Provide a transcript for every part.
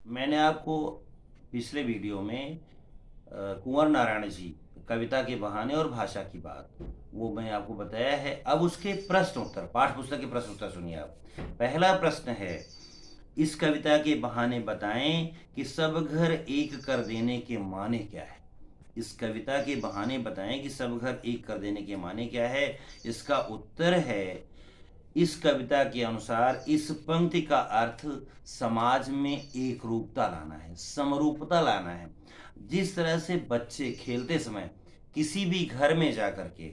मैंने आपको पिछले वीडियो में कुंवर नारायण जी कविता के बहाने और भाषा की बात वो मैंने आपको बताया है। अब उसके प्रश्न उत्तर, पाठ्य पुस्तक के प्रश्न उत्तर सुनिए आप। पहला प्रश्न है, इस कविता के बहाने बताएं कि सब घर एक कर देने के माने क्या है। इस कविता के बहाने बताएं कि सब घर एक कर देने के माने क्या है। इसका उत्तर है, इस कविता के अनुसार इस पंक्ति का अर्थ समाज में एक रूपता लाना है, समरूपता लाना है। जिस तरह से बच्चे खेलते समय किसी भी घर में जाकर के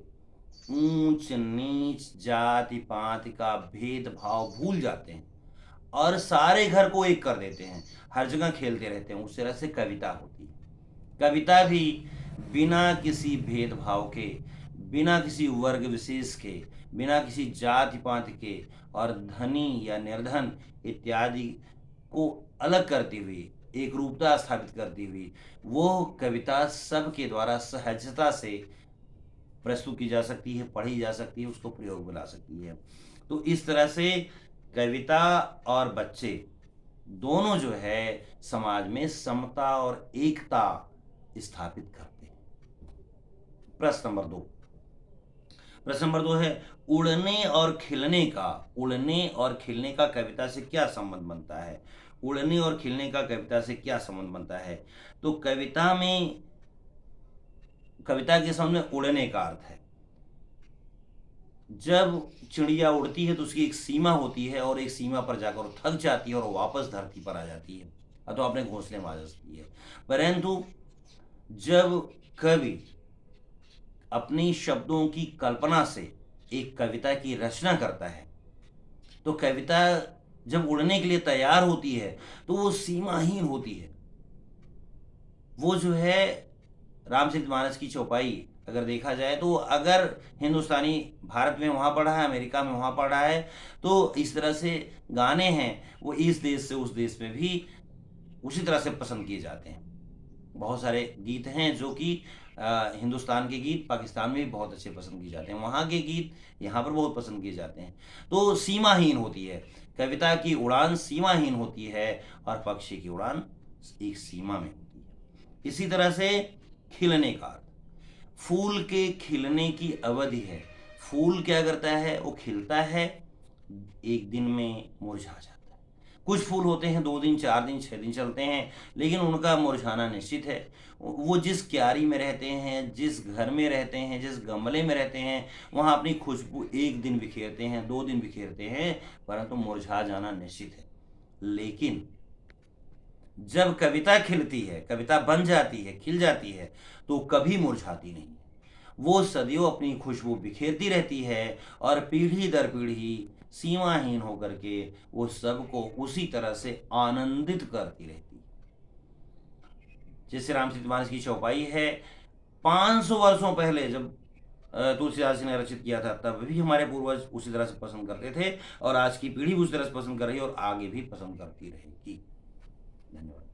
ऊंच नीच जाति पाति का भेदभाव भूल जाते हैं और सारे घर को एक कर देते हैं, हर जगह खेलते रहते हैं, उस तरह से कविता होती है। कविता भी बिना किसी भेदभाव के, बिना किसी वर्ग विशेष के, बिना किसी जाति पाति के और धनी या निर्धन इत्यादि को अलग करती हुई, एक रूपता स्थापित करती हुई, वो कविता सबके द्वारा सहजता से प्रस्तुत की जा सकती है, पढ़ी जा सकती है, उसको प्रयोग में ला सकती है। तो इस तरह से कविता और बच्चे दोनों जो है समाज में समता और एकता स्थापित करते हैं। प्रश्न नंबर 2। प्रश्न नंबर 2 है, उड़ने और खिलने का कविता से क्या संबंध बनता है। उड़ने और खिलने का कविता से क्या संबंध बनता है। तो कविता के संबंध में उड़ने का अर्थ है, जब चिड़िया उड़ती है तो उसकी एक सीमा होती है और एक सीमा पर जाकर थक जाती है और वापस धरती पर आ जाती है, अथवा अपने घोंसले में आ जाती है। परंतु जब कवि अपनी शब्दों की कल्पना से एक कविता की रचना करता है तो कविता जब उड़ने के लिए तैयार होती है तो वो सीमाहीन होती है। वो जो है रामचरितमानस की चौपाई अगर देखा जाए तो अगर हिंदुस्तानी भारत में वहाँ पढ़ा है, अमेरिका में वहाँ पढ़ा है, तो इस तरह से गाने हैं वो इस देश से उस देश में भी उसी तरह से पसंद किए जाते हैं। बहुत सारे गीत हैं जो कि हिंदुस्तान के गीत पाकिस्तान में भी बहुत अच्छे पसंद किए जाते हैं, वहाँ के गीत यहाँ पर बहुत पसंद किए जाते हैं। तो सीमाहीन होती है कविता की उड़ान, सीमाहीन होती है और पक्षी की उड़ान एक सीमा में होती है। इसी तरह से खिलने का अर्थ, फूल के खिलने की अवधि है। फूल क्या करता है, वो खिलता है, एक दिन में मुरझा जाता है। कुछ फूल होते हैं 2 दिन 4 दिन 6 दिन चलते हैं, लेकिन उनका मुरझाना निश्चित है। वो जिस क्यारी में रहते हैं, जिस घर में रहते हैं, जिस गमले में रहते हैं, वहाँ अपनी खुशबू 1 दिन बिखेरते हैं, 2 दिन बिखेरते हैं, परंतु मुरझा जाना निश्चित है। लेकिन जब कविता खिलती है, कविता बन जाती है, खिल जाती है, तो कभी मुरझाती नहीं है। वो सदियों अपनी खुशबू बिखेरती रहती है और पीढ़ी दर पीढ़ी सीमाहीन होकर के वो सबको उसी तरह से आनंदित करती रहती है। जैसे रामचरितमानस की चौपाई है, 500 वर्षों पहले जब तुलसीदास जी ने रचित किया था तब भी हमारे पूर्वज उसी तरह से पसंद करते थे और आज की पीढ़ी भी उसी तरह से पसंद कर रही है और आगे भी पसंद करती रहेगी। धन्यवाद।